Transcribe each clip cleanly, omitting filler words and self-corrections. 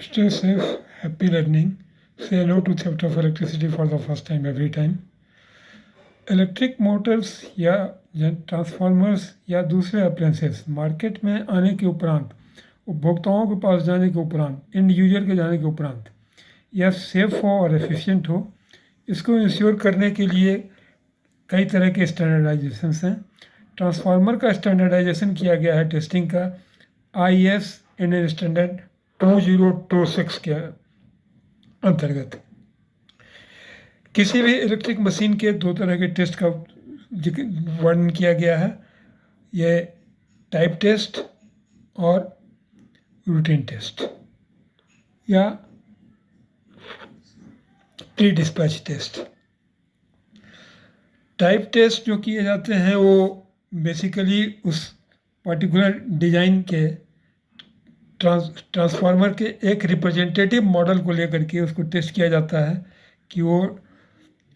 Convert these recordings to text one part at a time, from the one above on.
Stay safe, happy learning. Say hello to theft of electricity for the first time every time. Electric Motors या transformers या दूसरे appliances market में आने के उपरांत, उपभोक्ताओं के पास जाने के उपरांत, एंड यूजर के जाने के उपरांत यह सेफ हो और एफिशिएंट हो, इसको इंश्योर करने के लिए कई तरह के स्टैंडर्डाइजेशंस हैं। ट्रांसफार्मर का स्टैंडर्डाइजेशन किया गया है टेस्टिंग का IS इंडियन स्टैंडर्ड 2026 के अंतर्गत। किसी भी इलेक्ट्रिक मशीन के दो तरह के टेस्ट का वर्णन किया गया है, ये टाइप टेस्ट और रूटीन टेस्ट या pre dispatch test. Type test जो किए जाते हैं वो बेसिकली उस पर्टिकुलर डिज़ाइन के ट्रांसफार्मर के एक रिप्रेजेंटेटिव मॉडल को लेकर के उसको टेस्ट किया जाता है कि वो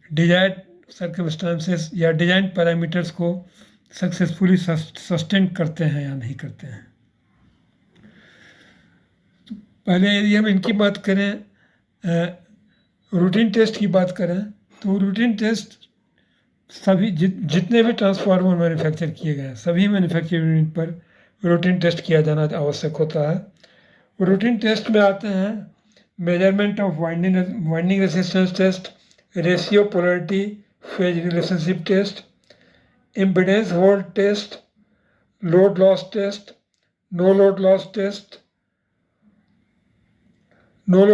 डिजायर्ड सर्कमस्टांसेस या डिजाइन पैरामीटर्स को सक्सेसफुली सस्टेन करते हैं या नहीं करते हैं। तो पहले यदि हम इनकी बात करें, रूटीन टेस्ट की बात करें, तो रूटीन टेस्ट सभी जितने भी ट्रांसफार्मर मैन्युफैक्चर किए गए हैं सभी मैन्युफैक्चरिंग यूनिट पर रूटीन टेस्ट किया जाना आवश्यक होता है। रूटीन टेस्ट में आते हैं measurement of winding resistance test, ratio polarity phase relationship test, impedance volt test, load loss test, no load loss test, no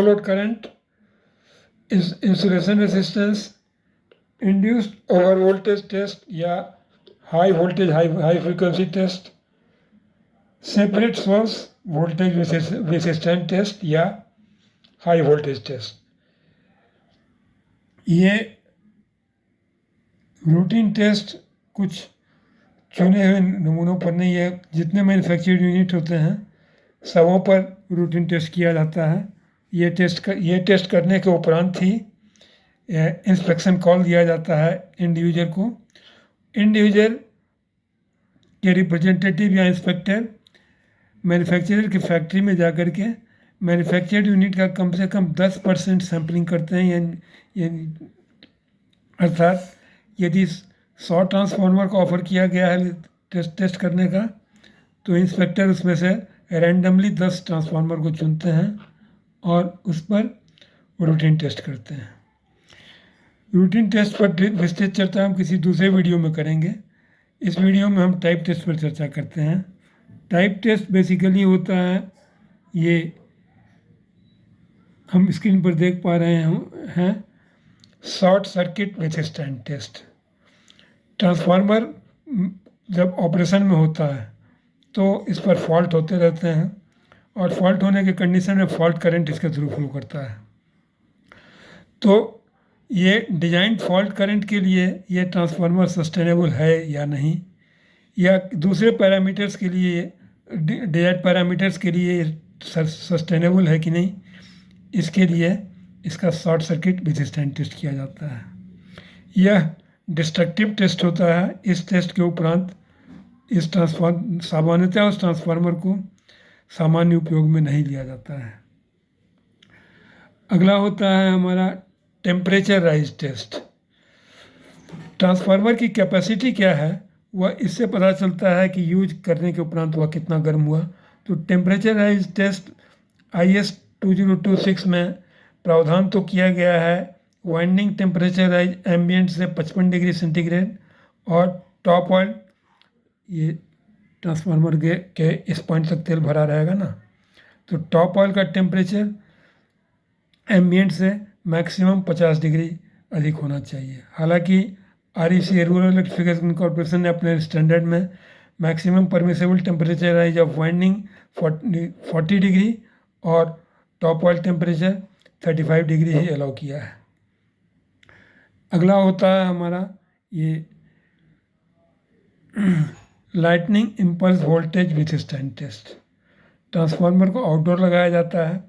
load current, insulation resistance, induced over voltage test या high voltage high frequency test, separate source voltage resistance test या high voltage test. ये routine test कुछ चुने हुए नमूनों पर नहीं है, जितने मैन्युफैक्चर्ड यूनिट होते हैं सबों पर रूटीन टेस्ट किया जाता है। ये टेस्ट करने के उपरांत ही इंस्पेक्शन कॉल दिया जाता है एंड यूजर को। एंड यूजर के रिप्रेजेंटेटिव या इंस्पेक्टर मैन्युफैक्चरर की फैक्ट्री में जा कर के मैन्युफैक्चर्ड यूनिट का कम से कम 10% सैम्पलिंग करते हैं। अर्थात यदि 100 ट्रांसफार्मर का ऑफ़र किया गया है टेस्ट करने का, तो इंस्पेक्टर उसमें से रैंडमली 10 ट्रांसफार्मर को चुनते हैं और उस पर रूटीन टेस्ट करते हैं। रूटीन टेस्ट पर विस्तृत चर्चा हम किसी दूसरे वीडियो में करेंगे। इस वीडियो में हम टाइप टेस्ट पर चर्चा करते हैं। टाइप टेस्ट बेसिकली होता है, ये हम स्क्रीन पर देख पा रहे हैं, short circuit withstand test. Transformer जब ऑपरेशन में होता है तो इस पर फॉल्ट होते रहते हैं और फॉल्ट होने के कंडीशन में फॉल्ट करंट इसके थ्रू फ्लो करता है। तो ये डिजाइन फॉल्ट करंट के लिए ये ट्रांसफार्मर सस्टेनेबल है या नहीं, या दूसरे पैरामीटर्स के लिए डिजाइन पैरामीटर्स के लिए सस्टेनेबल है कि नहीं, इसके लिए इसका short circuit withstand test किया जाता है। यह डिस्ट्रक्टिव टेस्ट होता है। इस टेस्ट के उपरांत सामान्यतः उस ट्रांसफार्मर को सामान्य उपयोग में नहीं लिया जाता है। अगला होता है हमारा टेम्परेचर राइज टेस्ट। ट्रांसफार्मर की कैपेसिटी क्या है वह इससे पता चलता है कि यूज करने के उपरांत वह कितना गर्म हुआ। तो टेम्परेचर राइज टेस्ट IS 2026 में प्रावधान तो किया गया है वाइंडिंग टेम्परेचर राइज एम्बियंट से 55 डिग्री सेंटीग्रेड और टॉप ऑयल, ये ट्रांसफार्मर के इस पॉइंट तक तेल भरा रहेगा ना, तो टॉप ऑयल का टेम्परेचर एम्बियंट से मैक्सिमम 50 डिग्री अधिक होना चाहिए। हालांकि REC रूरल इलेक्ट्रिफिकेशन कॉर्पोरेशन ने अपने स्टैंडर्ड में maximum permissible temperature rise of winding 40 degree और टॉप ऑयल टेम्परेचर 35 डिग्री ही अलाउ किया है। अगला होता है हमारा ये lightning impulse voltage withstand test. Transformer को आउटडोर लगाया जाता है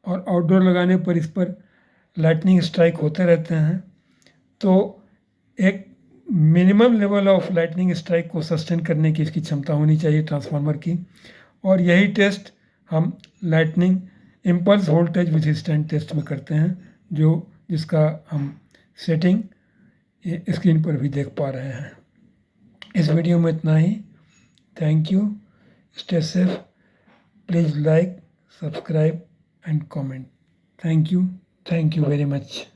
और आउटडोर लगाने पर इस पर लाइटनिंग स्ट्राइक होते रहते हैं। तो एक minimum level of lightning strike को सस्टेन करने की इसकी क्षमता होनी चाहिए ट्रांसफार्मर की, और यही टेस्ट हम लाइटनिंग इम्पल्स वोल्टेज विजिस्टेंट टेस्ट में करते हैं, जिसका हम सेटिंग स्क्रीन पर भी देख पा रहे हैं। इस वीडियो में इतना ही। Thank you. Stay safe. Please like, subscribe and comment. Thank you very much.